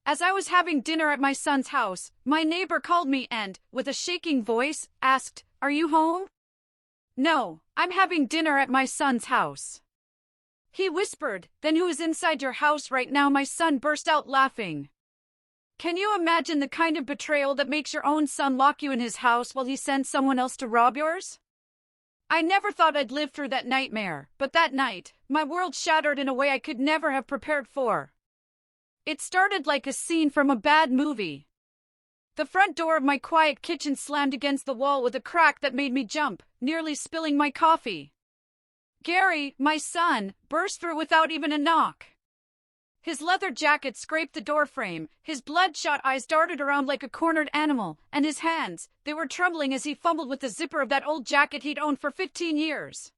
As I was having dinner at my son's house, my neighbor called me and, with a shaking voice, asked, "Are you home?" "No, I'm having dinner at my son's house." He whispered, "Then who is inside your house right now?" My son burst out laughing. Can you imagine the kind of betrayal that makes your own son lock you in his house while he sends someone else to rob yours? I never thought I'd live through that nightmare, but that night, my world shattered in a way I could never have prepared for. It started like a scene from a bad movie. The front door of my quiet kitchen slammed against the wall with a crack that made me jump, nearly spilling my coffee. Gary, my son, burst through without even a knock. His leather jacket scraped the doorframe, his bloodshot eyes darted around like a cornered animal, and his hands, they were trembling as he fumbled with the zipper of that old jacket he'd owned for 15 years.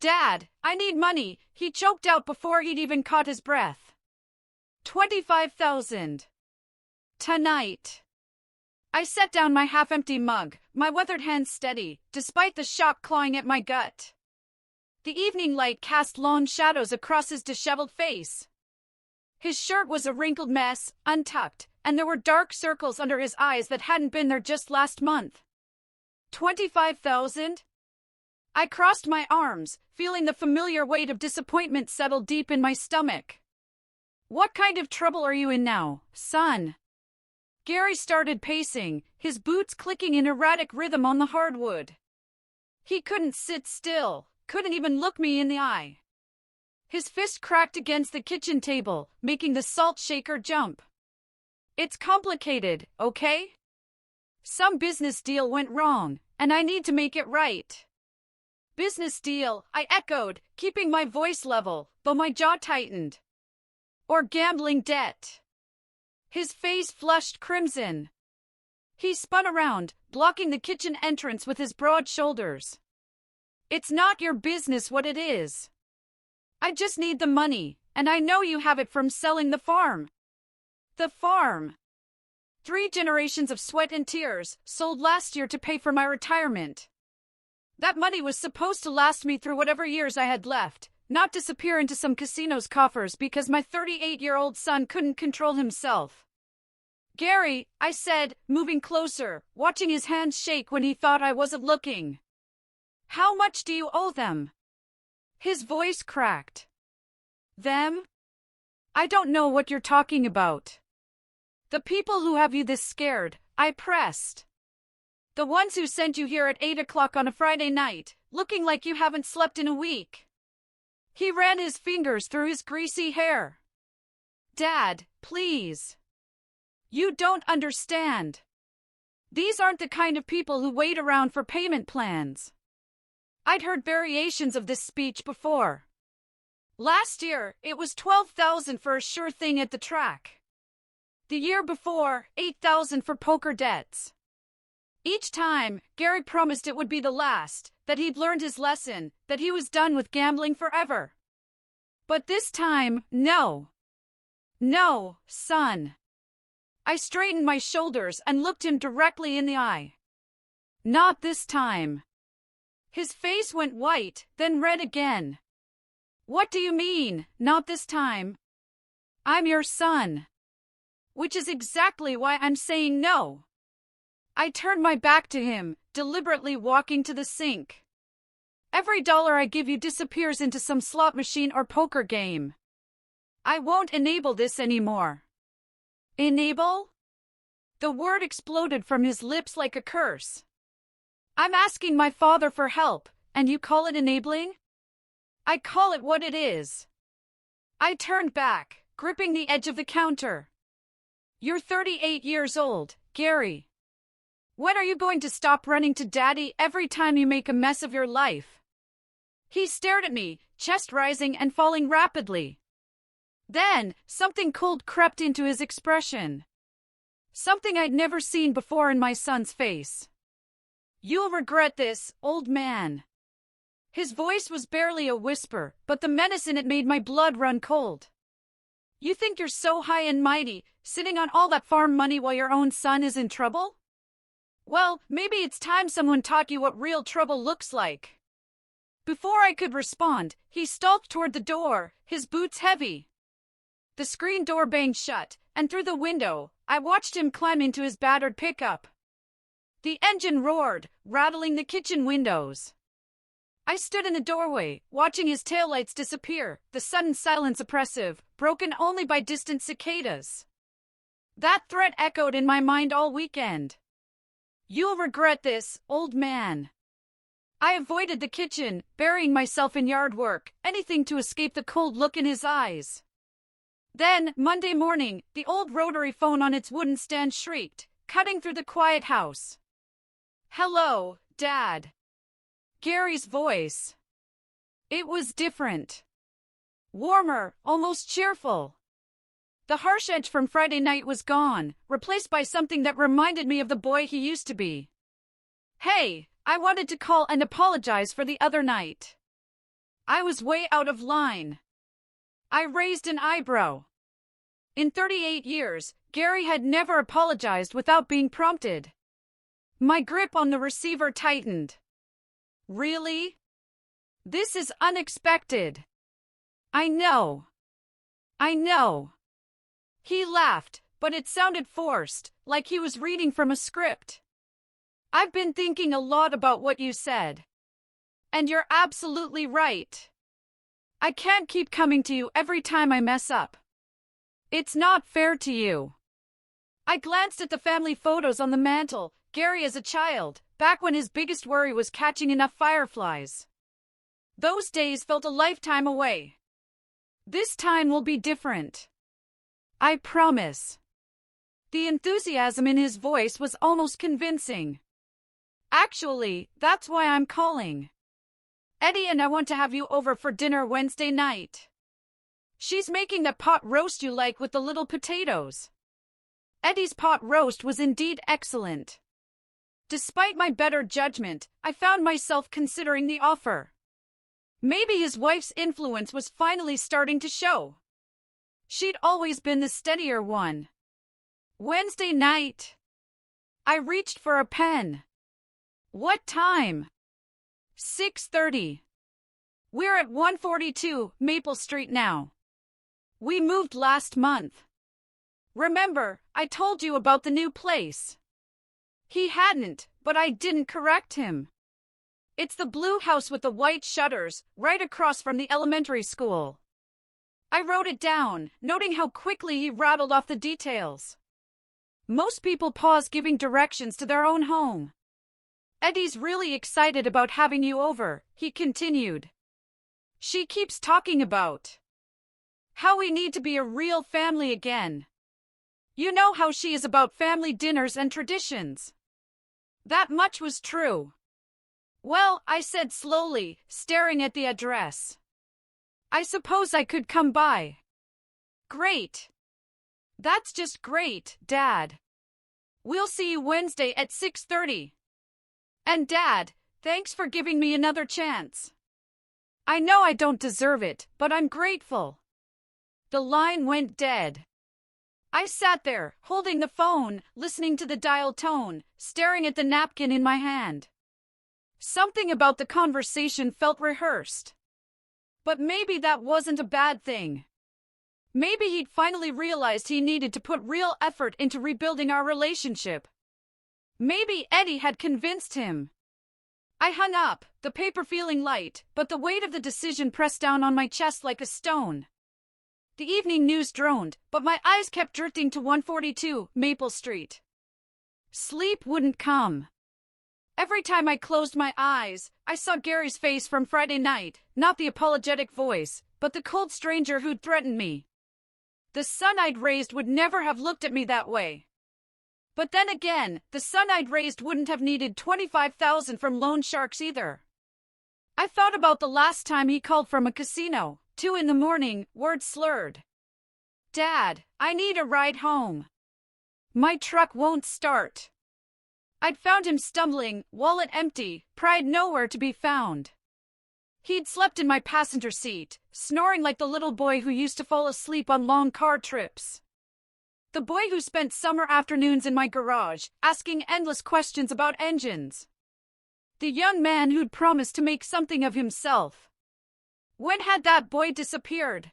"Dad, I need money," he choked out before he'd even caught his breath. 25,000. Tonight. I set down my half-empty mug, my weathered hands steady, despite the shock clawing at my gut. The evening light cast long shadows across his disheveled face. His shirt was a wrinkled mess, untucked, and there were dark circles under his eyes that hadn't been there just last month. 25,000? I crossed my arms, feeling the familiar weight of disappointment settle deep in my stomach. "What kind of trouble are you in now, son?" Gary started pacing, his boots clicking in erratic rhythm on the hardwood. He couldn't sit still, couldn't even look me in the eye. His fist cracked against the kitchen table, making the salt shaker jump. "It's complicated, okay? Some business deal went wrong, and I need to make it right." "Business deal," I echoed, keeping my voice level, though my jaw tightened. "Or gambling debt." His face flushed crimson. He spun around, blocking the kitchen entrance with his broad shoulders. "It's not your business what it is. I just need the money, and I know you have it from selling the farm." "The farm?" 3 generations of sweat and tears, sold last year to pay for my retirement. That money was supposed to last me through whatever years I had left, not disappear into some casino's coffers because my 38-year-old son couldn't control himself. "Gary," I said, moving closer, watching his hands shake when he thought I wasn't looking. "How much do you owe them?" His voice cracked. "Them? I don't know what you're talking about." "The people who have you this scared," I pressed. "The ones who sent you here at 8 o'clock on a Friday night, looking like you haven't slept in a week." He ran his fingers through his greasy hair. "Dad, please. You don't understand. These aren't the kind of people who wait around for payment plans." I'd heard variations of this speech before. Last year, it was 12,000 for a sure thing at the track. The year before, 8,000 for poker debts. Each time, Gary promised it would be the last, that he'd learned his lesson, that he was done with gambling forever. But this time, no. "No, son." I straightened my shoulders and looked him directly in the eye. "Not this time." His face went white, then red again. "What do you mean, not this time?" "I'm your son." "Which is exactly why I'm saying no." I turned my back to him, deliberately walking to the sink. "Every dollar I give you disappears into some slot machine or poker game. I won't enable this anymore." "Enable?" The word exploded from his lips like a curse. "I'm asking my father for help, and you call it enabling?" "I call it what it is." I turned back, gripping the edge of the counter. "You're 38 years old, Gary. When are you going to stop running to Daddy every time you make a mess of your life?" He stared at me, chest rising and falling rapidly. Then, something cold crept into his expression. Something I'd never seen before in my son's face. "You'll regret this, old man." His voice was barely a whisper, but the menace in it made my blood run cold. "You think you're so high and mighty, sitting on all that farm money while your own son is in trouble? Well, maybe it's time someone taught you what real trouble looks like." Before I could respond, he stalked toward the door, his boots heavy. The screen door banged shut, and through the window, I watched him climb into his battered pickup. The engine roared, rattling the kitchen windows. I stood in the doorway, watching his taillights disappear, the sudden silence oppressive, broken only by distant cicadas. That threat echoed in my mind all weekend. "You'll regret this, old man." I avoided the kitchen, burying myself in yard work, anything to escape the cold look in his eyes. Then, Monday morning, the old rotary phone on its wooden stand shrieked, cutting through the quiet house. "Hello, Dad." Gary's voice. It was different. Warmer, almost cheerful. The harsh edge from Friday night was gone, replaced by something that reminded me of the boy he used to be. "Hey, I wanted to call and apologize for the other night. I was way out of line." I raised an eyebrow. In 38 years, Gary had never apologized without being prompted. My grip on the receiver tightened. "Really? This is unexpected." I know. He laughed, but it sounded forced, like he was reading from a script. "I've been thinking a lot about what you said. And you're absolutely right. I can't keep coming to you every time I mess up. It's not fair to you." I glanced at the family photos on the mantel, Gary as a child, back when his biggest worry was catching enough fireflies. Those days felt a lifetime away. This time will be different. I promise. The enthusiasm in his voice was almost convincing. "Actually, that's why I'm calling. Eddie and I want to have you over for dinner Wednesday night. She's making that pot roast you like with the little potatoes." Eddie's pot roast was indeed excellent. Despite my better judgment, I found myself considering the offer. Maybe his wife's influence was finally starting to show. She'd always been the steadier one. Wednesday night. I reached for a pen. "What time?" 6:30. "We're at 142 Maple Street now. We moved last month. Remember, I told you about the new place." He hadn't, but I didn't correct him. "It's the blue house with the white shutters, right across from the elementary school." I wrote it down, noting how quickly he rattled off the details. Most people pause giving directions to their own home. "Eddie's really excited about having you over," he continued. "She keeps talking about how we need to be a real family again. You know how she is about family dinners and traditions." That much was true. "Well," I said slowly, staring at the address. "I suppose I could come by." "Great. That's just great, Dad. We'll see you Wednesday at 6:30. And Dad, thanks for giving me another chance. I know I don't deserve it, but I'm grateful." The line went dead. I sat there, holding the phone, listening to the dial tone, staring at the napkin in my hand. Something about the conversation felt rehearsed. But maybe that wasn't a bad thing. Maybe he'd finally realized he needed to put real effort into rebuilding our relationship. Maybe Eddie had convinced him. I hung up, the paper feeling light, but the weight of the decision pressed down on my chest like a stone. The evening news droned, but my eyes kept drifting to 142 Maple Street. Sleep wouldn't come. Every time I closed my eyes, I saw Gary's face from Friday night, not the apologetic voice, but the cold stranger who'd threatened me. The son I'd raised would never have looked at me that way. But then again, the son I'd raised wouldn't have needed $25,000 from loan sharks either. I thought about the last time he called from a casino, 2 in the morning, words slurred. "Dad, I need a ride home. My truck won't start." I'd found him stumbling, wallet empty, pride nowhere to be found. He'd slept in my passenger seat, snoring like the little boy who used to fall asleep on long car trips. The boy who spent summer afternoons in my garage, asking endless questions about engines. The young man who'd promised to make something of himself. When had that boy disappeared?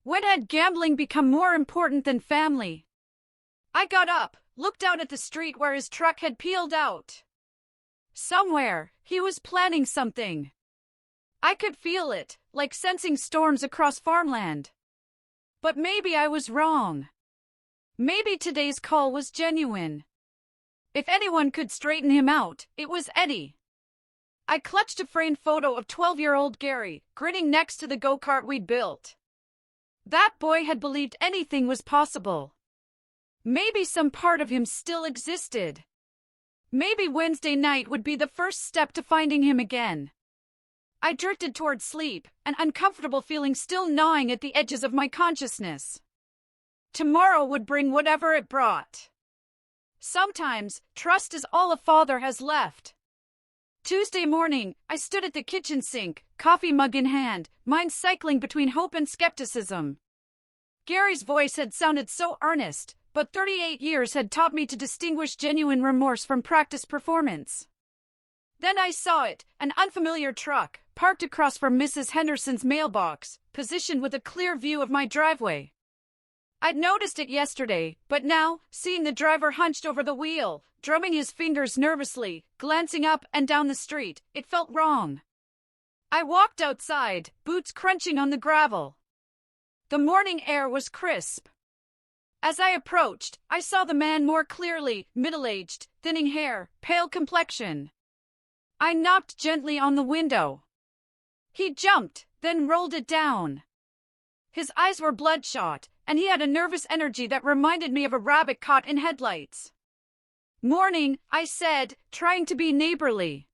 When had gambling become more important than family? I got up, looked out at the street where his truck had peeled out. Somewhere, he was planning something. I could feel it, like sensing storms across farmland. But maybe I was wrong. Maybe today's call was genuine. If anyone could straighten him out, it was Eddie. I clutched a framed photo of 12-year-old Gary, grinning next to the go-kart we'd built. That boy had believed anything was possible. Maybe some part of him still existed. Maybe Wednesday night would be the first step to finding him again. I drifted toward sleep, an uncomfortable feeling still gnawing at the edges of my consciousness. Tomorrow would bring whatever it brought. Sometimes, trust is all a father has left. Tuesday morning, I stood at the kitchen sink, coffee mug in hand, mind cycling between hope and skepticism. Gary's voice had sounded so earnest, but 38 years had taught me to distinguish genuine remorse from practiced performance. Then I saw it, an unfamiliar truck, parked across from Mrs. Henderson's mailbox, positioned with a clear view of my driveway. I'd noticed it yesterday, but now, seeing the driver hunched over the wheel, drumming his fingers nervously, glancing up and down the street, it felt wrong. I walked outside, boots crunching on the gravel. The morning air was crisp. As I approached, I saw the man more clearly, middle-aged, thinning hair, pale complexion. I knocked gently on the window. He jumped, then rolled it down. His eyes were bloodshot, and he had a nervous energy that reminded me of a rabbit caught in headlights. "Morning," I said, trying to be neighborly.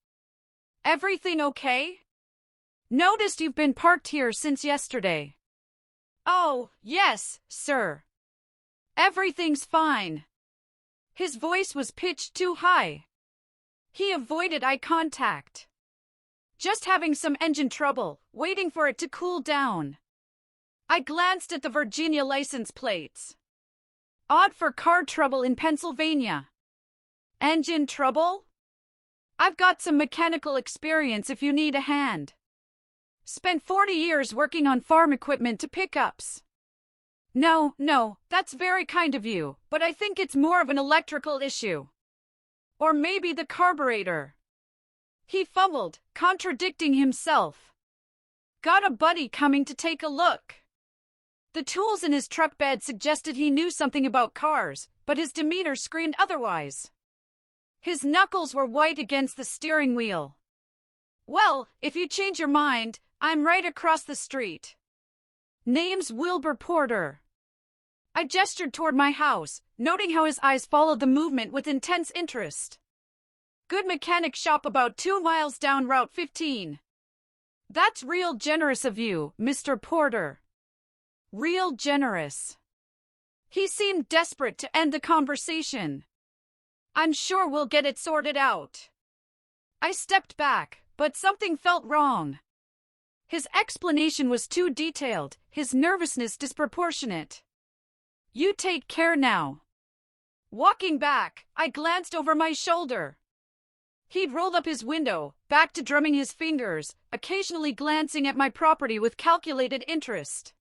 "Everything okay? Noticed you've been parked here since yesterday." "Oh, yes, sir. Everything's fine." His voice was pitched too high. He avoided eye contact. "Just having some engine trouble, waiting for it to cool down." I glanced at the Virginia license plates. Odd for car trouble in Pennsylvania. Engine trouble? I've got some mechanical experience if you need a hand. Spent 40 years working on farm equipment to pickups. No, that's very kind of you, but I think it's more of an electrical issue. Or maybe the carburetor. He fumbled, contradicting himself. Got a buddy coming to take a look. The tools in his truck bed suggested he knew something about cars, but his demeanor screamed otherwise. His knuckles were white against the steering wheel. "Well, if you change your mind, I'm right across the street. Name's Wilbur Porter." I gestured toward my house, noting how his eyes followed the movement with intense interest. "Good mechanic shop about 2 miles down Route 15. "That's real generous of you, Mr. Porter." Real generous. He seemed desperate to end the conversation. "I'm sure we'll get it sorted out." I stepped back, but something felt wrong. His explanation was too detailed, his nervousness disproportionate. "You take care now." Walking back, I glanced over my shoulder. He'd rolled up his window, back to drumming his fingers, occasionally glancing at my property with calculated interest.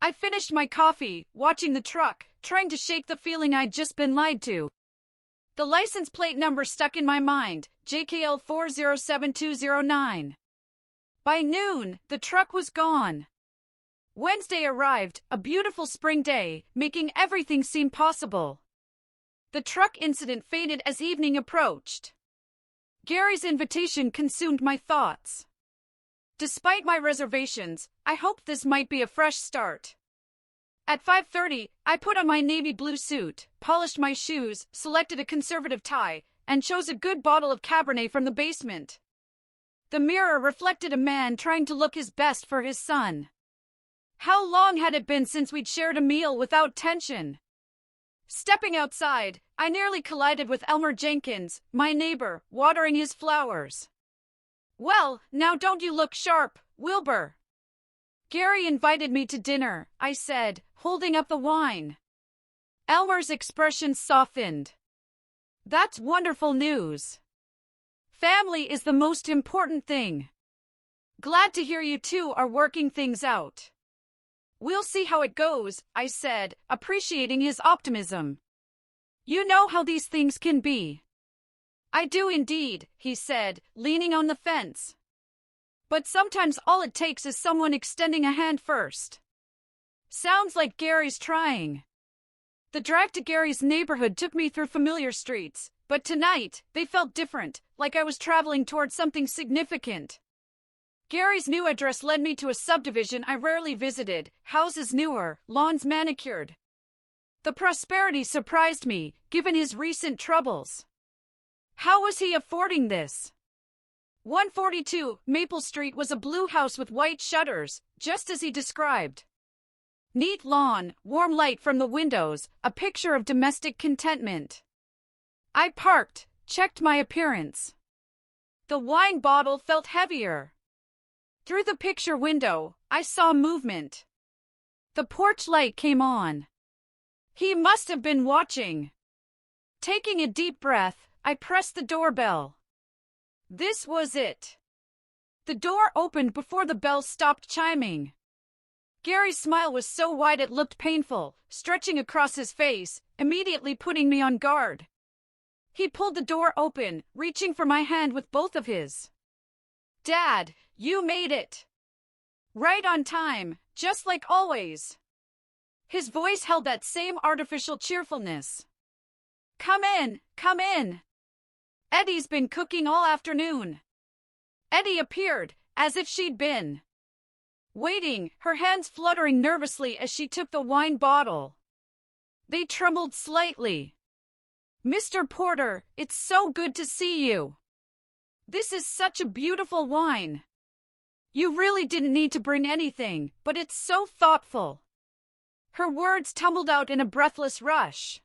I finished my coffee, watching the truck, trying to shake the feeling I'd just been lied to. The license plate number stuck in my mind, JKL 407209. By noon, the truck was gone. Wednesday arrived, a beautiful spring day, making everything seem possible. The truck incident faded as evening approached. Gary's invitation consumed my thoughts. Despite my reservations, I hoped this might be a fresh start. At 5:30, I put on my navy blue suit, polished my shoes, selected a conservative tie, and chose a good bottle of Cabernet from the basement. The mirror reflected a man trying to look his best for his son. How long had it been since we'd shared a meal without tension? Stepping outside, I nearly collided with Elmer Jenkins, my neighbor, watering his flowers. "Well, now don't you look sharp, Wilbur." "Gary invited me to dinner," I said, holding up the wine. Elmer's expression softened. "That's wonderful news. Family is the most important thing. Glad to hear you two are working things out." We'll see how it goes, I said, appreciating his optimism. You know how these things can be. I do indeed, he said, leaning on the fence. But sometimes all it takes is someone extending a hand first. Sounds like Gary's trying. The drive to Gary's neighborhood took me through familiar streets, but tonight, they felt different, like I was traveling towards something significant. Gary's new address led me to a subdivision I rarely visited, houses newer, lawns manicured. The prosperity surprised me, given his recent troubles. How was he affording this? 142 Maple Street was a blue house with white shutters, just as he described. Neat lawn, warm light from the windows, a picture of domestic contentment. I parked, checked my appearance. The wine bottle felt heavier. Through the picture window, I saw movement. The porch light came on. He must have been watching. Taking a deep breath, I pressed the doorbell. This was it. The door opened before the bell stopped chiming. Gary's smile was so wide it looked painful, stretching across his face, immediately putting me on guard. He pulled the door open, reaching for my hand with both of his. Dad, you made it. Right on time, just like always. His voice held that same artificial cheerfulness. Come in, come in. Eddie's been cooking all afternoon. Eddie appeared, as if she'd been waiting, her hands fluttering nervously as she took the wine bottle. They trembled slightly. Mr. Porter, it's so good to see you. This is such a beautiful wine. You really didn't need to bring anything, but it's so thoughtful. Her words tumbled out in a breathless rush.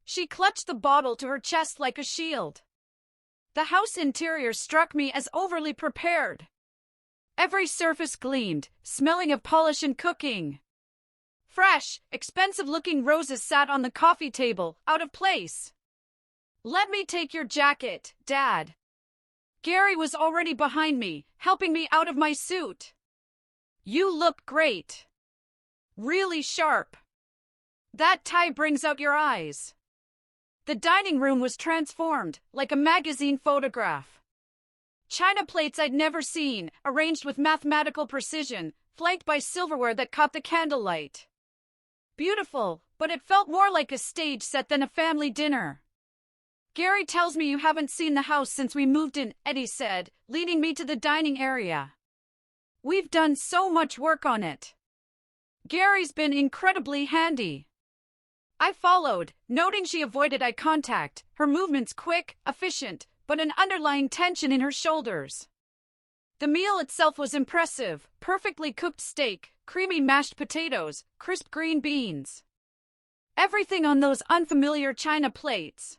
She clutched the bottle to her chest like a shield. The house interior struck me as overly prepared. Every surface gleamed, smelling of polish and cooking. Fresh, expensive-looking roses sat on the coffee table, out of place. Let me take your jacket, Dad. Gary was already behind me, helping me out of my suit. You look great. Really sharp. That tie brings out your eyes. The dining room was transformed, like a magazine photograph. China plates I'd never seen, arranged with mathematical precision, flanked by silverware that caught the candlelight. Beautiful, but it felt more like a stage set than a family dinner. Gary tells me you haven't seen the house since we moved in, Eddie said, leading me to the dining area. We've done so much work on it. Gary's been incredibly handy. I followed, noting she avoided eye contact, her movements quick, efficient, but an underlying tension in her shoulders. The meal itself was impressive, perfectly cooked steak, creamy mashed potatoes, crisp green beans. Everything on those unfamiliar china plates.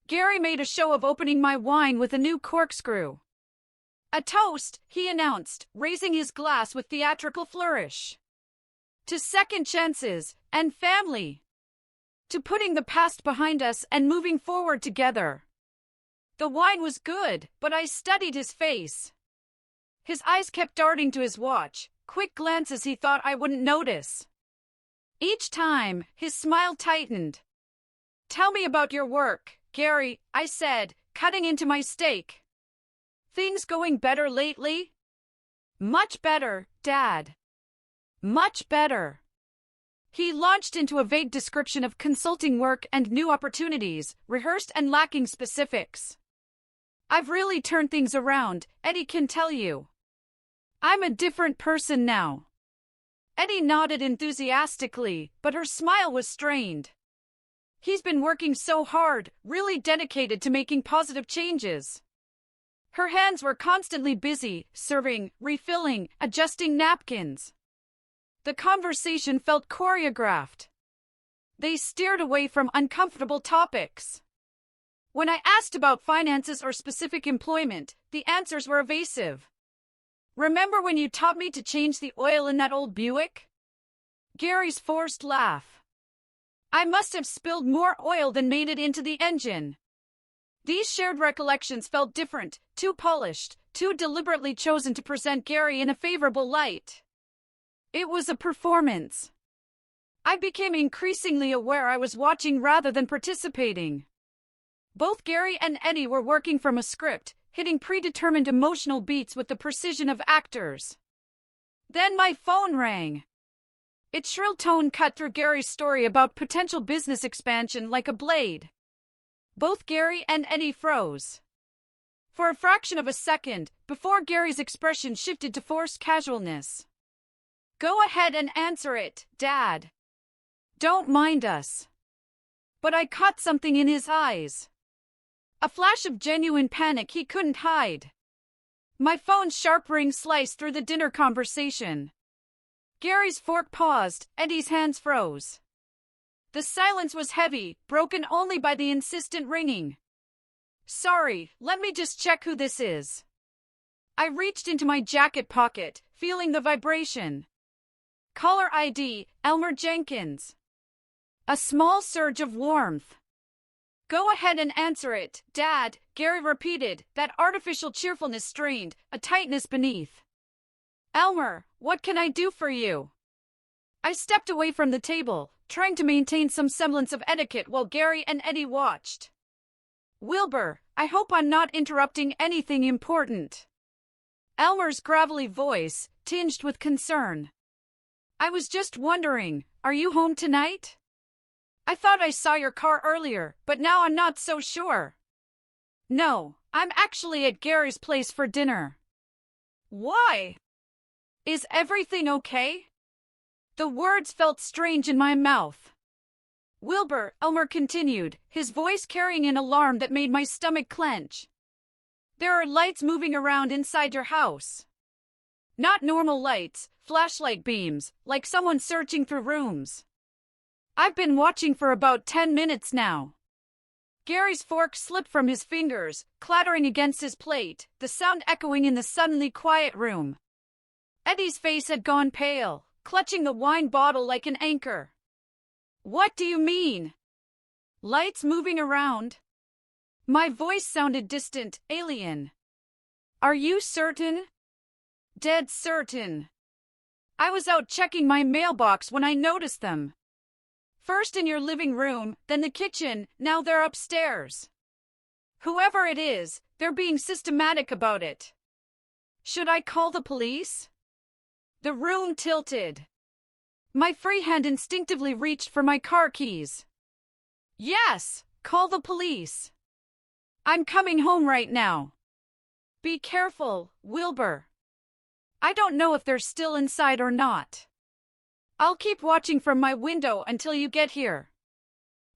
Gary made a show of opening my wine with a new corkscrew. A toast, he announced, raising his glass with theatrical flourish. To second chances, and family. To putting the past behind us and moving forward together. The wine was good, but I studied his face. His eyes kept darting to his watch, quick glances he thought I wouldn't notice. Each time, his smile tightened. Tell me about your work, Gary, I said, cutting into my steak. Things going better lately? Much better, Dad. Much better. He launched into a vague description of consulting work and new opportunities, rehearsed and lacking specifics. I've really turned things around, Eddie can tell you. I'm a different person now. Eddie nodded enthusiastically, but her smile was strained. He's been working so hard, really dedicated to making positive changes. Her hands were constantly busy, serving, refilling, adjusting napkins. The conversation felt choreographed. They steered away from uncomfortable topics. When I asked about finances or specific employment, the answers were evasive. Remember when you taught me to change the oil in that old Buick? Gary's forced laugh. I must have spilled more oil than made it into the engine. These shared recollections felt different, too polished, too deliberately chosen to present Gary in a favorable light. It was a performance. I became increasingly aware I was watching rather than participating. Both Gary and Eddie were working from a script, hitting predetermined emotional beats with the precision of actors. Then my phone rang. Its shrill tone cut through Gary's story about potential business expansion like a blade. Both Gary and Eddie froze. For a fraction of a second, before Gary's expression shifted to forced casualness. Go ahead and answer it, Dad. Don't mind us. But I caught something in his eyes. A flash of genuine panic he couldn't hide. My phone's sharp ring sliced through the dinner conversation. Gary's fork paused, Eddie's hands froze. The silence was heavy, broken only by the insistent ringing. Sorry, let me just check who this is. I reached into my jacket pocket, feeling the vibration. Caller ID, Elmer Jenkins. A small surge of warmth. Go ahead and answer it, Dad, Gary repeated, that artificial cheerfulness strained, a tightness beneath. Elmer, what can I do for you? I stepped away from the table, trying to maintain some semblance of etiquette while Gary and Eddie watched. Wilbur, I hope I'm not interrupting anything important. Elmer's gravelly voice, tinged with concern. I was just wondering, are you home tonight? I thought I saw your car earlier, but now I'm not so sure. No, I'm actually at Gary's place for dinner. Why? Is everything okay? The words felt strange in my mouth. Wilbur, Elmer continued, his voice carrying an alarm that made my stomach clench. There are lights moving around inside your house. Not normal lights, flashlight beams, like someone searching through rooms. I've been watching for about 10 minutes now. Gary's fork slipped from his fingers, clattering against his plate, the sound echoing in the suddenly quiet room. Eddie's face had gone pale, clutching the wine bottle like an anchor. What do you mean? Lights moving around? My voice sounded distant, alien. Are you certain? Dead certain. I was out checking my mailbox when I noticed them. First in your living room, then the kitchen, now they're upstairs. Whoever it is, they're being systematic about it. Should I call the police? The room tilted. My free hand instinctively reached for my car keys. Yes, call the police. I'm coming home right now. Be careful, Wilbur. I don't know if they're still inside or not. I'll keep watching from my window until you get here.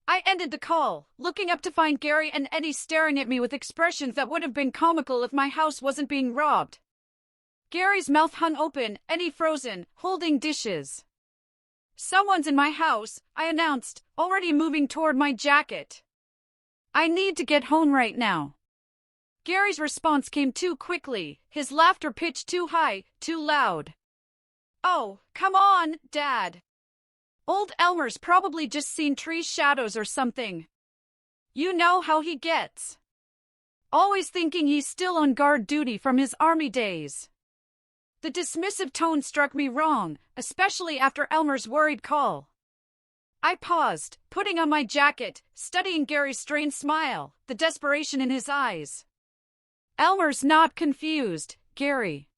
I ended the call, looking up to find Gary and Eddie staring at me with expressions that would have been comical if my house wasn't being robbed. Gary's mouth hung open, Eddie frozen, holding dishes. Someone's in my house, I announced, already moving toward my jacket. I need to get home right now. Gary's response came too quickly, his laughter pitched too high, too loud. Oh, come on, Dad. Old Elmer's probably just seen tree shadows or something. You know how he gets. Always thinking he's still on guard duty from his army days. The dismissive tone struck me wrong, especially after Elmer's worried call. I paused, putting on my jacket, studying Gary's strained smile, the desperation in his eyes. Elmer's not confused, Gary.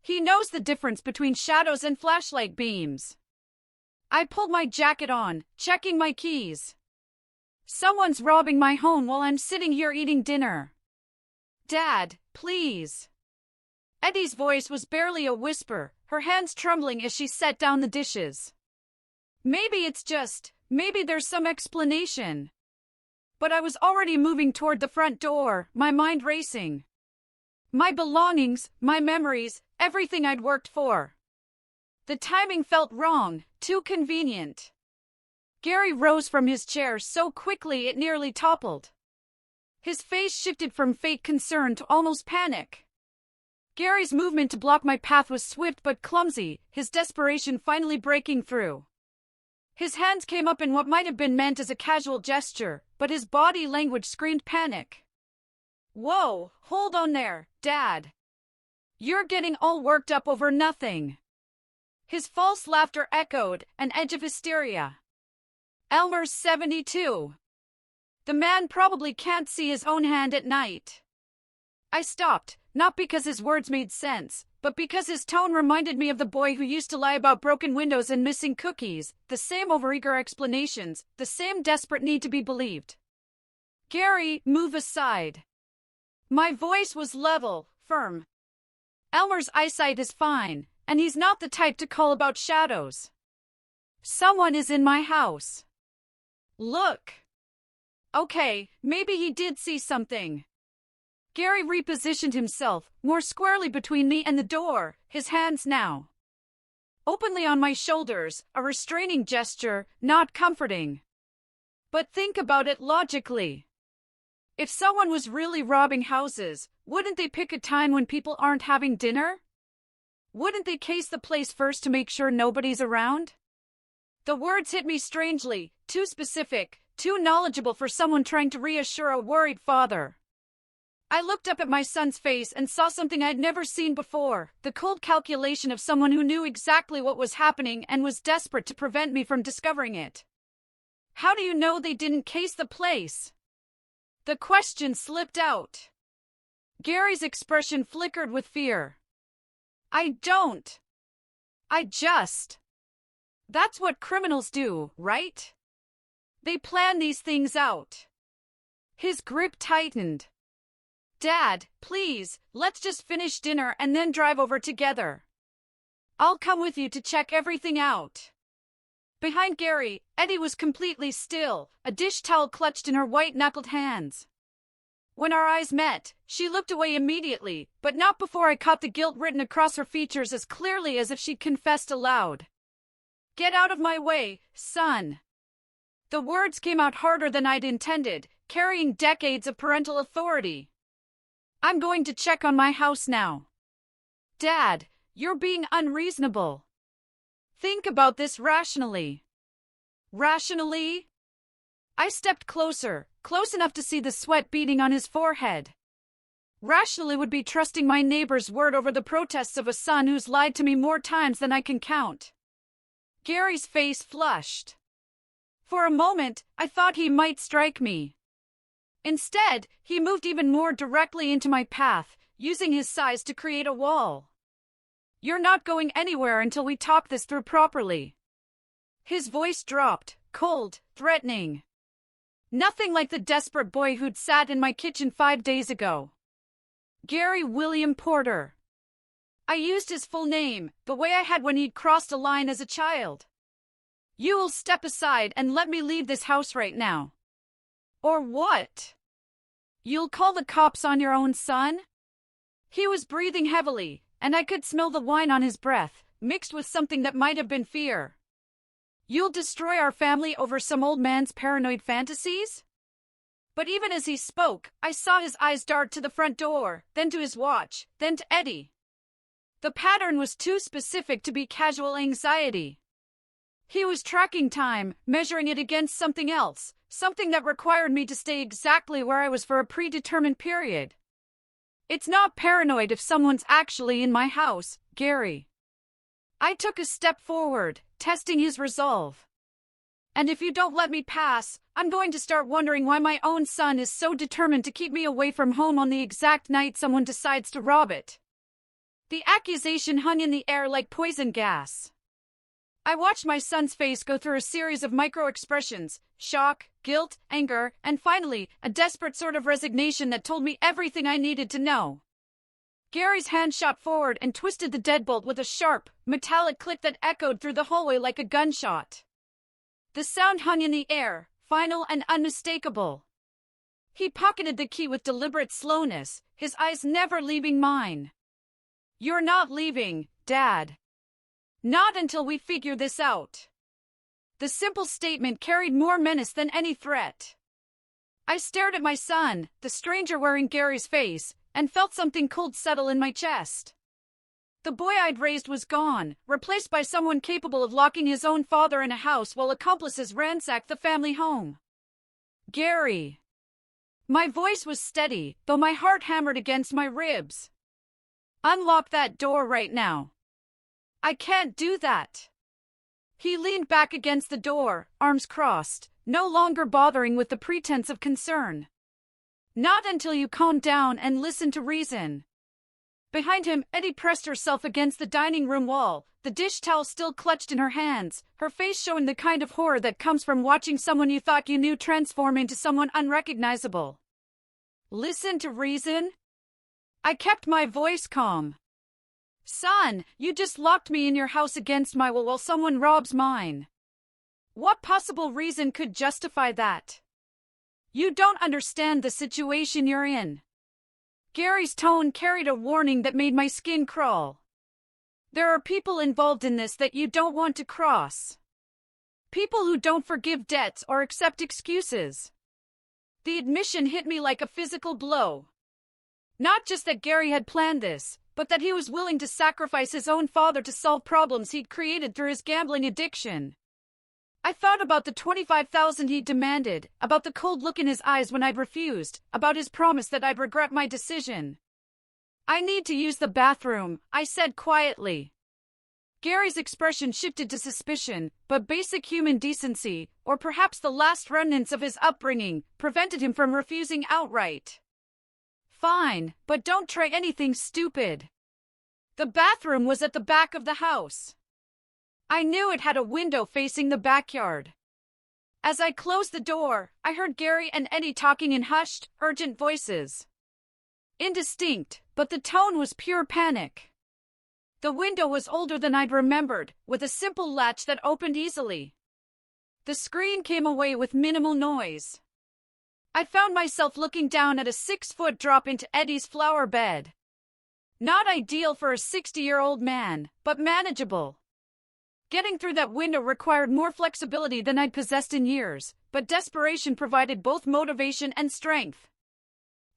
He knows the difference between shadows and flashlight beams. I pulled my jacket on, checking my keys. Someone's robbing my home while I'm sitting here eating dinner. Dad, please. Eddie's voice was barely a whisper, her hands trembling as she set down the dishes. Maybe there's some explanation. But I was already moving toward the front door, my mind racing. My belongings, my memories, everything I'd worked for. The timing felt wrong, too convenient. Gary rose from his chair so quickly it nearly toppled. His face shifted from fake concern to almost panic. Gary's movement to block my path was swift but clumsy, his desperation finally breaking through. His hands came up in what might have been meant as a casual gesture, but his body language screamed panic. Whoa, hold on there, Dad. You're getting all worked up over nothing. His false laughter echoed, an edge of hysteria. Elmer's 72. The man probably can't see his own hand at night. I stopped, not because his words made sense, but because his tone reminded me of the boy who used to lie about broken windows and missing cookies, the same overeager explanations, the same desperate need to be believed. Gary, move aside. My voice was level, firm. Elmer's eyesight is fine, and he's not the type to call about shadows. Someone is in my house. Look. Okay, maybe he did see something. Gary repositioned himself, more squarely between me and the door, his hands now openly on my shoulders, a restraining gesture, not comforting. But think about it logically. If someone was really robbing houses, wouldn't they pick a time when people aren't having dinner? Wouldn't they case the place first to make sure nobody's around? The words hit me strangely, too specific, too knowledgeable for someone trying to reassure a worried father. I looked up at my son's face and saw something I'd never seen before, the cold calculation of someone who knew exactly what was happening and was desperate to prevent me from discovering it. How do you know they didn't case the place? The question slipped out. Gary's expression flickered with fear. I don't. I just. That's what criminals do, right? They plan these things out. His grip tightened. Dad, please, let's just finish dinner and then drive over together. I'll come with you to check everything out. Behind Gary, Eddie was completely still, a dish towel clutched in her white-knuckled hands. When our eyes met, she looked away immediately, but not before I caught the guilt written across her features as clearly as if she'd confessed aloud. Get out of my way, son. The words came out harder than I'd intended, carrying decades of parental authority. I'm going to check on my house now. Dad, you're being unreasonable. Think about this rationally. Rationally? I stepped closer, close enough to see the sweat beading on his forehead. Rationally would be trusting my neighbor's word over the protests of a son who's lied to me more times than I can count. Gary's face flushed. For a moment, I thought he might strike me. Instead, he moved even more directly into my path, using his size to create a wall. You're not going anywhere until we talk this through properly. His voice dropped, cold, threatening. Nothing like the desperate boy who'd sat in my kitchen 5 days ago. Gary William Porter. I used his full name, the way I had when he'd crossed a line as a child. You'll step aside and let me leave this house right now. Or what? You'll call the cops on your own son? He was breathing heavily, and I could smell the wine on his breath, mixed with something that might have been fear. You'll destroy our family over some old man's paranoid fantasies? But even as he spoke, I saw his eyes dart to the front door, then to his watch, then to Eddie. The pattern was too specific to be casual anxiety. He was tracking time, measuring it against something else, something that required me to stay exactly where I was for a predetermined period. It's not paranoid if someone's actually in my house, Gary. I took a step forward, testing his resolve. And if you don't let me pass, I'm going to start wondering why my own son is so determined to keep me away from home on the exact night someone decides to rob it. The accusation hung in the air like poison gas. I watched my son's face go through a series of micro-expressions, shock, guilt, anger, and finally, a desperate sort of resignation that told me everything I needed to know. Gary's hand shot forward and twisted the deadbolt with a sharp, metallic click that echoed through the hallway like a gunshot. The sound hung in the air, final and unmistakable. He pocketed the key with deliberate slowness, his eyes never leaving mine. You're not leaving, Dad. Not until we figure this out. The simple statement carried more menace than any threat. I stared at my son, the stranger wearing Gary's face, and felt something cold settle in my chest. The boy I'd raised was gone, replaced by someone capable of locking his own father in a house while accomplices ransacked the family home. Gary. My voice was steady, though my heart hammered against my ribs. Unlock that door right now. I can't do that. He leaned back against the door, arms crossed, no longer bothering with the pretense of concern. Not until you calm down and listen to reason. Behind him, Eddie pressed herself against the dining room wall, the dish towel still clutched in her hands, her face showing the kind of horror that comes from watching someone you thought you knew transform into someone unrecognizable. Listen to reason? I kept my voice calm. Son, you just locked me in your house against my will while someone robs mine. What possible reason could justify that? You don't understand the situation you're in. Gary's tone carried a warning that made my skin crawl. There are people involved in this that you don't want to cross. People who don't forgive debts or accept excuses. The admission hit me like a physical blow. Not just that Gary had planned this, but that he was willing to sacrifice his own father to solve problems he'd created through his gambling addiction. I thought about the $25,000 he demanded, about the cold look in his eyes when I'd refused, about his promise that I'd regret my decision. I need to use the bathroom, I said quietly. Gary's expression shifted to suspicion, but basic human decency, or perhaps the last remnants of his upbringing, prevented him from refusing outright. Fine, but don't try anything stupid. The bathroom was at the back of the house. I knew it had a window facing the backyard. As I closed the door, I heard Gary and Eddie talking in hushed, urgent voices. Indistinct, but the tone was pure panic. The window was older than I'd remembered, with a simple latch that opened easily. The screen came away with minimal noise. I found myself looking down at a 6-foot drop into Eddie's flower bed. Not ideal for a 60-year-old man, but manageable. Getting through that window required more flexibility than I'd possessed in years, but desperation provided both motivation and strength.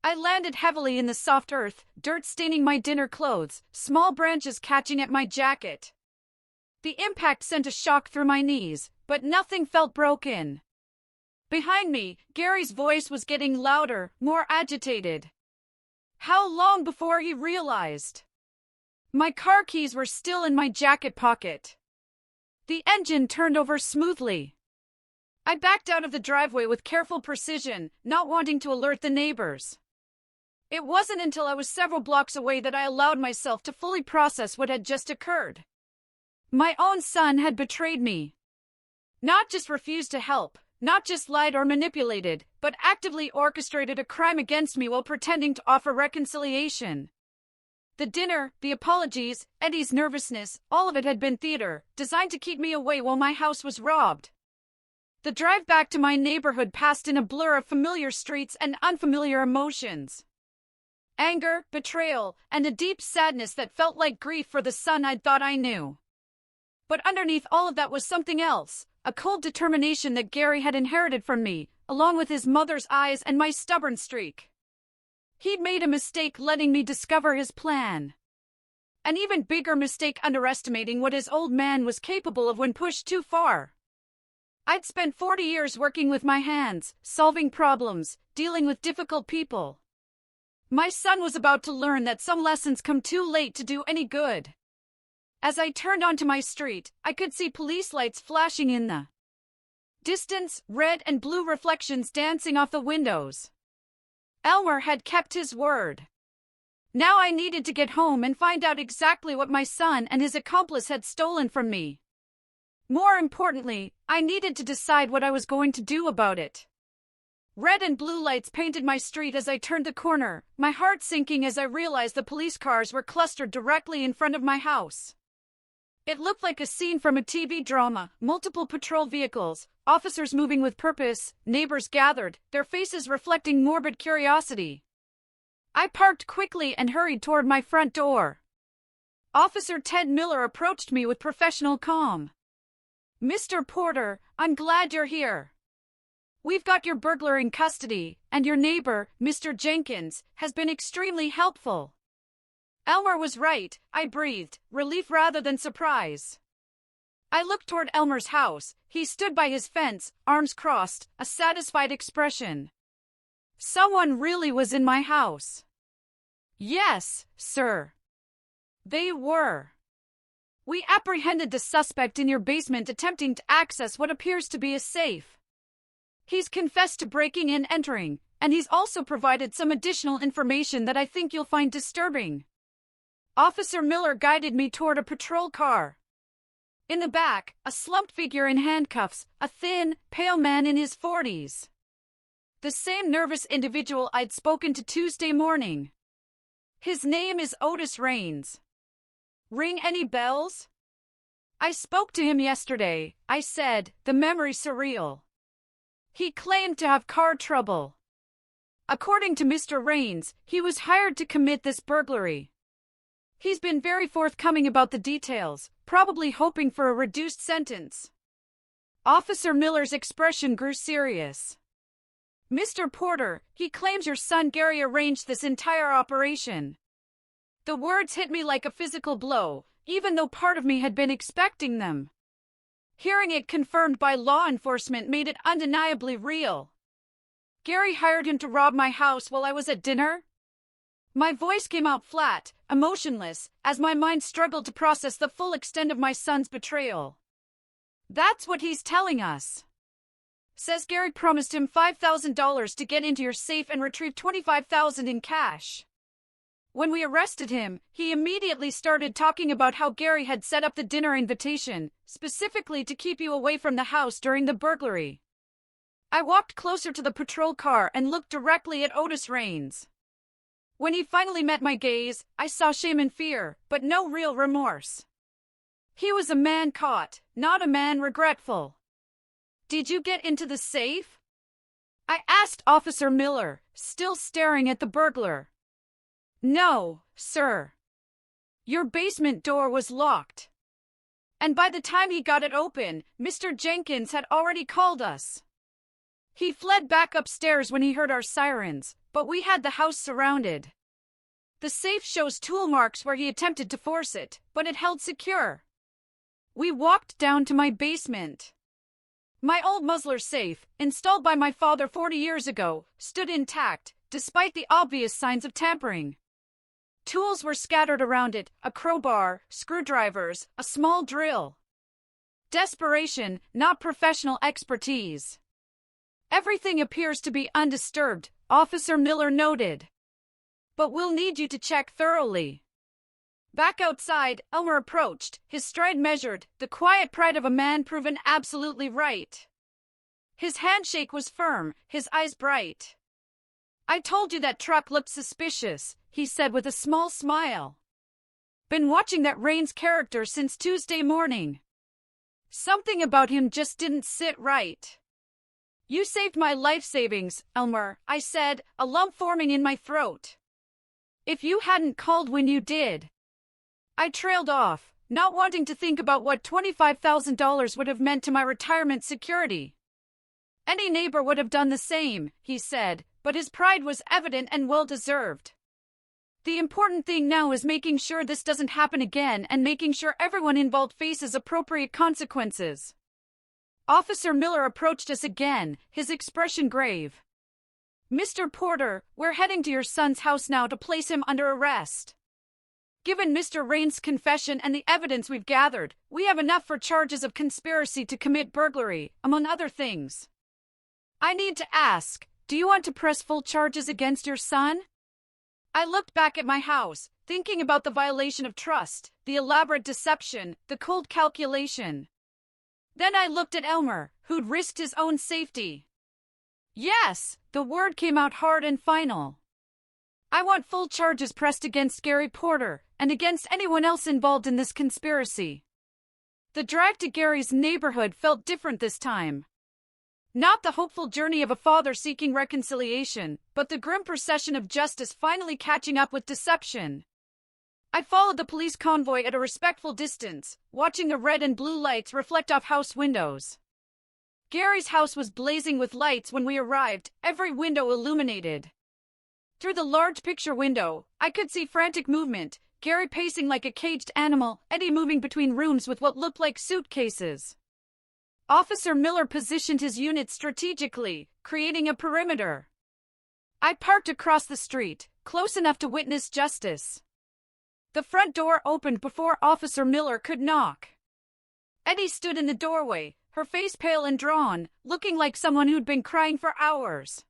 I landed heavily in the soft earth, dirt staining my dinner clothes, small branches catching at my jacket. The impact sent a shock through my knees, but nothing felt broken. Behind me, Gary's voice was getting louder, more agitated. How long before he realized? My car keys were still in my jacket pocket. The engine turned over smoothly. I backed out of the driveway with careful precision, not wanting to alert the neighbors. It wasn't until I was several blocks away that I allowed myself to fully process what had just occurred. My own son had betrayed me. Not just refused to help, not just lied or manipulated, but actively orchestrated a crime against me while pretending to offer reconciliation. The dinner, the apologies, Eddie's nervousness, all of it had been theater, designed to keep me away while my house was robbed. The drive back to my neighborhood passed in a blur of familiar streets and unfamiliar emotions. Anger, betrayal, and a deep sadness that felt like grief for the son I'd thought I knew. But underneath all of that was something else, a cold determination that Gary had inherited from me, along with his mother's eyes and my stubborn streak. He'd made a mistake letting me discover his plan. An even bigger mistake underestimating what his old man was capable of when pushed too far. I'd spent 40 years working with my hands, solving problems, dealing with difficult people. My son was about to learn that some lessons come too late to do any good. As I turned onto my street, I could see police lights flashing in the distance, red and blue reflections dancing off the windows. Elmer had kept his word. Now I needed to get home and find out exactly what my son and his accomplice had stolen from me. More importantly, I needed to decide what I was going to do about it. Red and blue lights painted my street as I turned the corner, my heart sinking as I realized the police cars were clustered directly in front of my house. It looked like a scene from a TV drama, multiple patrol vehicles, officers moving with purpose, neighbors gathered, their faces reflecting morbid curiosity. I parked quickly and hurried toward my front door. Officer Ted Miller approached me with professional calm. "Mr. Porter, I'm glad you're here. We've got your burglar in custody, and your neighbor, Mr. Jenkins, has been extremely helpful." Elmer was right, I breathed, relief rather than surprise. I looked toward Elmer's house. He stood by his fence, arms crossed, a satisfied expression. Someone really was in my house. Yes, sir. They were. We apprehended the suspect in your basement attempting to access what appears to be a safe. He's confessed to breaking and entering, and he's also provided some additional information that I think you'll find disturbing. Officer Miller guided me toward a patrol car. In the back, a slumped figure in handcuffs, a thin, pale man in his 40s. The same nervous individual I'd spoken to Tuesday morning. His name is Otis Raines. Ring any bells? I spoke to him yesterday, I said, the memory surreal. He claimed to have car trouble. According to Mr. Raines, he was hired to commit this burglary. He's been very forthcoming about the details, probably hoping for a reduced sentence. Officer Miller's expression grew serious. Mr. Porter, he claims your son Gary arranged this entire operation. The words hit me like a physical blow, even though part of me had been expecting them. Hearing it confirmed by law enforcement made it undeniably real. Gary hired him to rob my house while I was at dinner? My voice came out flat, emotionless, as my mind struggled to process the full extent of my son's betrayal. That's what he's telling us. Says Gary promised him $5,000 to get into your safe and retrieve $25,000 in cash. When we arrested him, he immediately started talking about how Gary had set up the dinner invitation, specifically to keep you away from the house during the burglary. I walked closer to the patrol car and looked directly at Otis Raines. When he finally met my gaze, I saw shame and fear, but no real remorse. He was a man caught, not a man regretful. Did you get into the safe? I asked Officer Miller, still staring at the burglar. No, sir. Your basement door was locked. And by the time he got it open, Mr. Jenkins had already called us. He fled back upstairs when he heard our sirens, but we had the house surrounded. The safe shows tool marks where he attempted to force it, but it held secure. We walked down to my basement. My old muzzler safe, installed by my father 40 years ago, stood intact, despite the obvious signs of tampering. Tools were scattered around it, a crowbar, screwdrivers, a small drill. Desperation, not professional expertise. Everything appears to be undisturbed, Officer Miller noted. But we'll need you to check thoroughly. Back outside, Elmer approached, his stride measured, the quiet pride of a man proven absolutely right. His handshake was firm, his eyes bright. I told you that truck looked suspicious, he said with a small smile. Been watching that Raines character since Tuesday morning. Something about him just didn't sit right. You saved my life savings, Elmer, I said, a lump forming in my throat. If you hadn't called when you did. I trailed off, not wanting to think about what $25,000 would have meant to my retirement security. Any neighbor would have done the same, he said, but his pride was evident and well-deserved. The important thing now is making sure this doesn't happen again and making sure everyone involved faces appropriate consequences. Officer Miller approached us again, his expression grave. Mr. Porter, we're heading to your son's house now to place him under arrest. Given Mr. Raines' confession and the evidence we've gathered, we have enough for charges of conspiracy to commit burglary, among other things. I need to ask, do you want to press full charges against your son? I looked back at my house, thinking about the violation of trust, the elaborate deception, the cold calculation. Then I looked at Elmer, who'd risked his own safety. Yes, the word came out hard and final. I want full charges pressed against Gary Porter, and against anyone else involved in this conspiracy. The drive to Gary's neighborhood felt different this time. Not the hopeful journey of a father seeking reconciliation, but the grim procession of justice finally catching up with deception. I followed the police convoy at a respectful distance, watching the red and blue lights reflect off house windows. Gary's house was blazing with lights when we arrived, every window illuminated. Through the large picture window, I could see frantic movement, Gary pacing like a caged animal, Eddie moving between rooms with what looked like suitcases. Officer Miller positioned his unit strategically, creating a perimeter. I parked across the street, close enough to witness justice. The front door opened before Officer Miller could knock. Eddie stood in the doorway, her face pale and drawn, looking like someone who'd been crying for hours.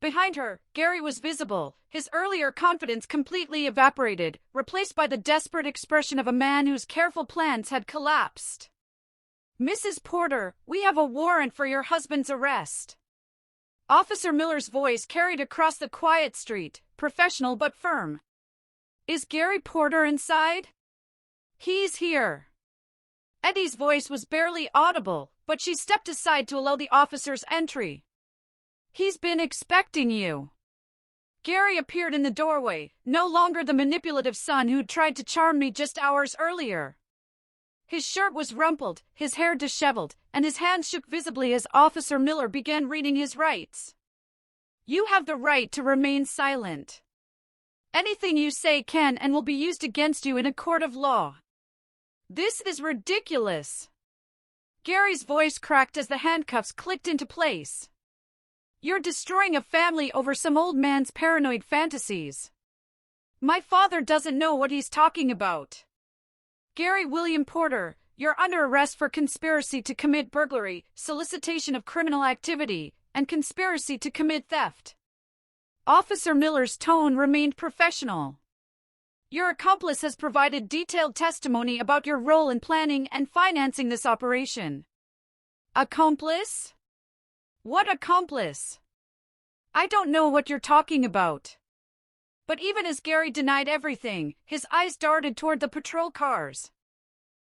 Behind her, Gary was visible, his earlier confidence completely evaporated, replaced by the desperate expression of a man whose careful plans had collapsed. "Mrs. Porter, we have a warrant for your husband's arrest." Officer Miller's voice carried across the quiet street, professional but firm. "Is Gary Porter inside?" "He's here." Eddie's voice was barely audible, but she stepped aside to allow the officer's entry. "He's been expecting you." Gary appeared in the doorway, no longer the manipulative son who'd tried to charm me just hours earlier. His shirt was rumpled, his hair disheveled, and his hands shook visibly as Officer Miller began reading his rights. "You have the right to remain silent. Anything you say can and will be used against you in a court of law." "This is ridiculous." Gary's voice cracked as the handcuffs clicked into place. "You're destroying a family over some old man's paranoid fantasies. My father doesn't know what he's talking about." "Gary William Porter, you're under arrest for conspiracy to commit burglary, solicitation of criminal activity, and conspiracy to commit theft." Officer Miller's tone remained professional. "Your accomplice has provided detailed testimony about your role in planning and financing this operation." "Accomplice? What accomplice?" "I don't know what you're talking about." But even as Gary denied everything, his eyes darted toward the patrol cars.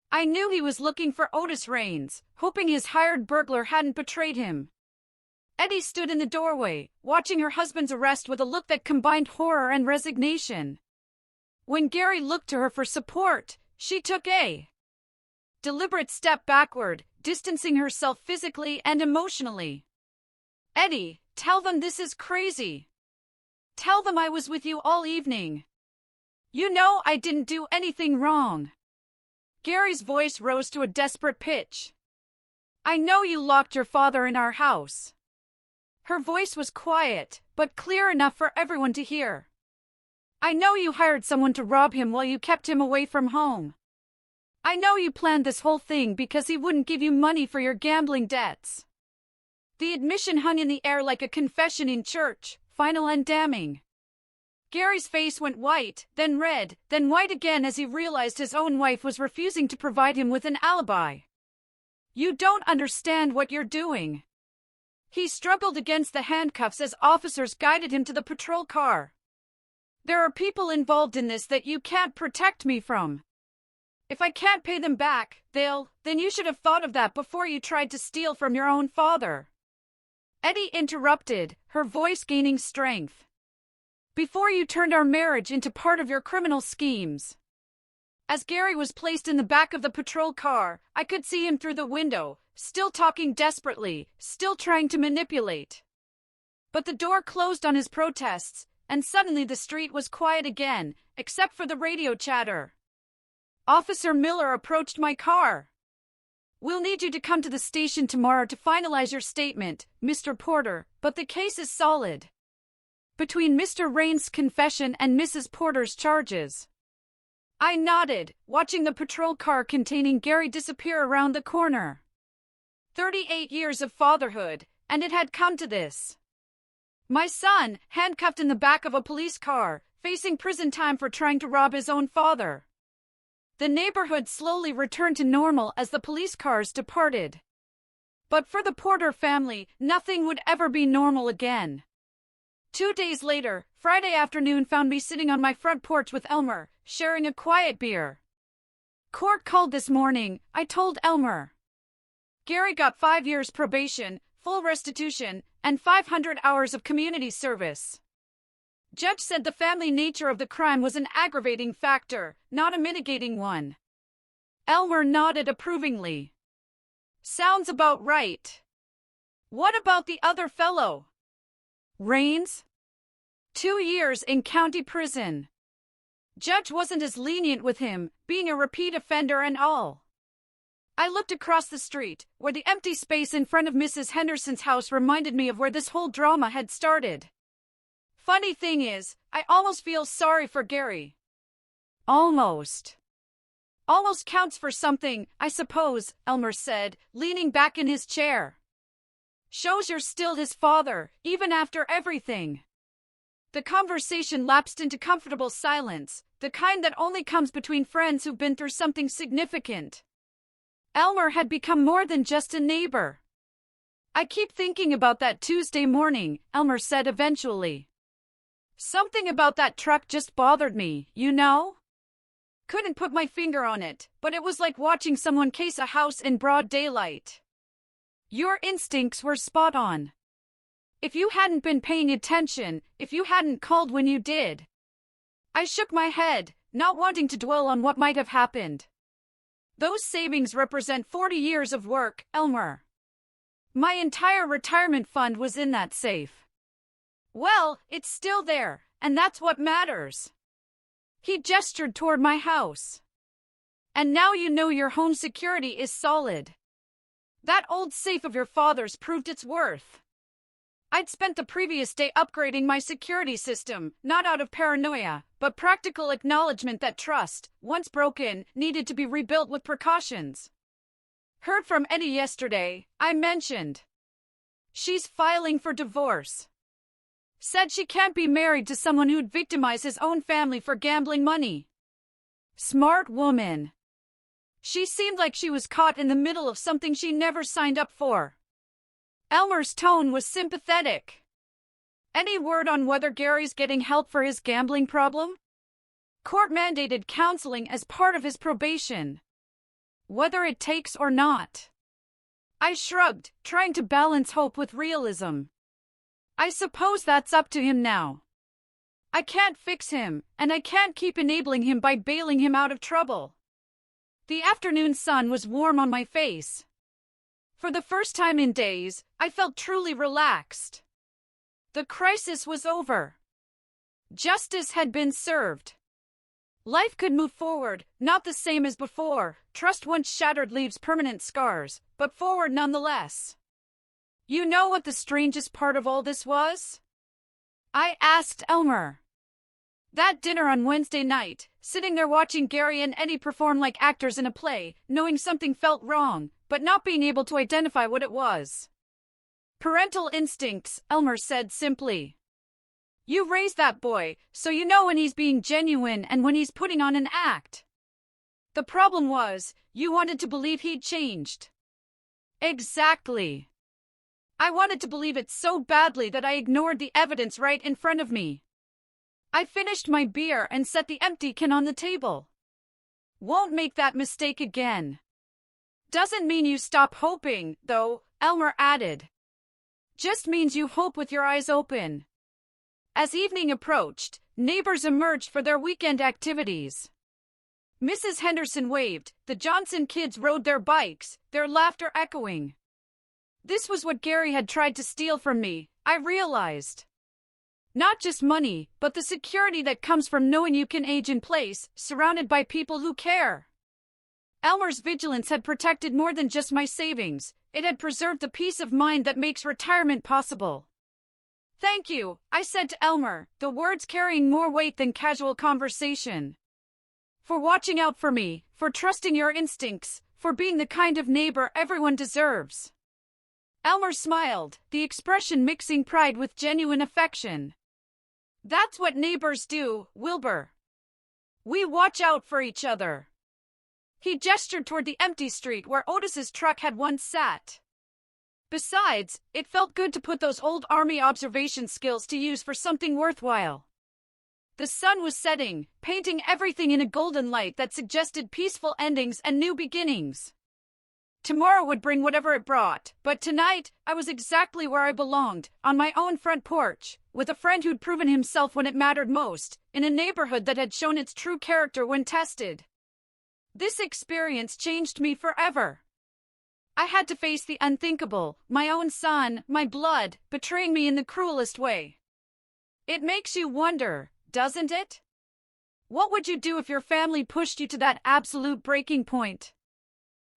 I knew he was looking for Otis Raines, hoping his hired burglar hadn't betrayed him. Eddie stood in the doorway, watching her husband's arrest with a look that combined horror and resignation. When Gary looked to her for support, she took a deliberate step backward, distancing herself physically and emotionally. "Eddie, tell them this is crazy. Tell them I was with you all evening. You know I didn't do anything wrong." Gary's voice rose to a desperate pitch. "I know you locked your father in our house." Her voice was quiet, but clear enough for everyone to hear. "I know you hired someone to rob him while you kept him away from home. I know you planned this whole thing because he wouldn't give you money for your gambling debts." The admission hung in the air like a confession in church, final and damning. Gary's face went white, then red, then white again as he realized his own wife was refusing to provide him with an alibi. "You don't understand what you're doing." He struggled against the handcuffs as officers guided him to the patrol car. "There are people involved in this that you can't protect me from. If I can't pay them back, then you should have thought of that before you tried to steal from your own father." Eddie interrupted, her voice gaining strength. "Before you turned our marriage into part of your criminal schemes." As Gary was placed in the back of the patrol car, I could see him through the window, still talking desperately, still trying to manipulate. But the door closed on his protests, and suddenly the street was quiet again, except for the radio chatter. Officer Miller approached my car. "We'll need you to come to the station tomorrow to finalize your statement, Mr. Porter, but the case is solid. Between Mr. Raines' confession and Mrs. Porter's charges." I nodded, watching the patrol car containing Gary disappear around the corner. 38 years of fatherhood, and it had come to this. My son, handcuffed in the back of a police car, facing prison time for trying to rob his own father. The neighborhood slowly returned to normal as the police cars departed. But for the Porter family, nothing would ever be normal again. 2 days later, Friday afternoon found me sitting on my front porch with Elmer, sharing a quiet beer. "Court called this morning," I told Elmer. "Gary got 5 years probation, full restitution, and 500 hours of community service. Judge said the family nature of the crime was an aggravating factor, not a mitigating one." Elmer nodded approvingly. "Sounds about right. What about the other fellow? Raines? 2 years in county prison. Judge wasn't as lenient with him, being a repeat offender and all." I looked across the street, where the empty space in front of Mrs. Henderson's house reminded me of where this whole drama had started. Funny thing is, I almost feel sorry for Gary. Almost. Almost counts for something, I suppose, Elmer said, leaning back in his chair. Shows you're still his father, even after everything. The conversation lapsed into comfortable silence, the kind that only comes between friends who've been through something significant. Elmer had become more than just a neighbor. I keep thinking about that Tuesday morning, Elmer said eventually. Something about that truck just bothered me, you know? Couldn't put my finger on it, but it was like watching someone case a house in broad daylight. Your instincts were spot on. If you hadn't been paying attention, if you hadn't called when you did. I shook my head, not wanting to dwell on what might have happened. Those savings represent 40 years of work, Elmer. My entire retirement fund was in that safe. Well, it's still there, and that's what matters. He gestured toward my house. And now you know your home security is solid. That old safe of your father's proved its worth. I'd spent the previous day upgrading my security system, not out of paranoia, but practical acknowledgement that trust, once broken, needed to be rebuilt with precautions. Heard from Eddie yesterday, I mentioned. She's filing for divorce. Said she can't be married to someone who'd victimize his own family for gambling money. Smart woman. She seemed like she was caught in the middle of something she never signed up for. Elmer's tone was sympathetic. Any word on whether Gary's getting help for his gambling problem? Court-mandated counseling as part of his probation. Whether it takes or not. I shrugged, trying to balance hope with realism. I suppose that's up to him now. I can't fix him, and I can't keep enabling him by bailing him out of trouble. The afternoon sun was warm on my face. For the first time in days, I felt truly relaxed. The crisis was over. Justice had been served. Life could move forward, not the same as before. Trust once shattered leaves permanent scars, but forward nonetheless. You know what the strangest part of all this was? I asked Elmer. That dinner on Wednesday night, sitting there watching Gary and Eddie perform like actors in a play, knowing something felt wrong, but not being able to identify what it was. Parental instincts, Elmer said simply. You raised that boy, so you know when he's being genuine and when he's putting on an act. The problem was, you wanted to believe he'd changed. Exactly. I wanted to believe it so badly that I ignored the evidence right in front of me. I finished my beer and set the empty can on the table. Won't make that mistake again. Doesn't mean you stop hoping, though, Elmer added. Just means you hope with your eyes open. As evening approached, neighbors emerged for their weekend activities. Mrs. Henderson waved, the Johnson kids rode their bikes, their laughter echoing. This was what Gary had tried to steal from me, I realized. Not just money, but the security that comes from knowing you can age in place, surrounded by people who care. Elmer's vigilance had protected more than just my savings. It had preserved the peace of mind that makes retirement possible. Thank you, I said to Elmer, the words carrying more weight than casual conversation. For watching out for me, for trusting your instincts, for being the kind of neighbor everyone deserves. Elmer smiled, the expression mixing pride with genuine affection. That's what neighbors do, Wilbur. We watch out for each other. He gestured toward the empty street where Otis's truck had once sat. Besides, it felt good to put those old army observation skills to use for something worthwhile. The sun was setting, painting everything in a golden light that suggested peaceful endings and new beginnings. Tomorrow would bring whatever it brought, but tonight, I was exactly where I belonged, on my own front porch, with a friend who'd proven himself when it mattered most, in a neighborhood that had shown its true character when tested. This experience changed me forever. I had to face the unthinkable, my own son, my blood, betraying me in the cruelest way. It makes you wonder, doesn't it? What would you do if your family pushed you to that absolute breaking point?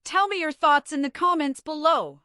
Tell me your thoughts in the comments below.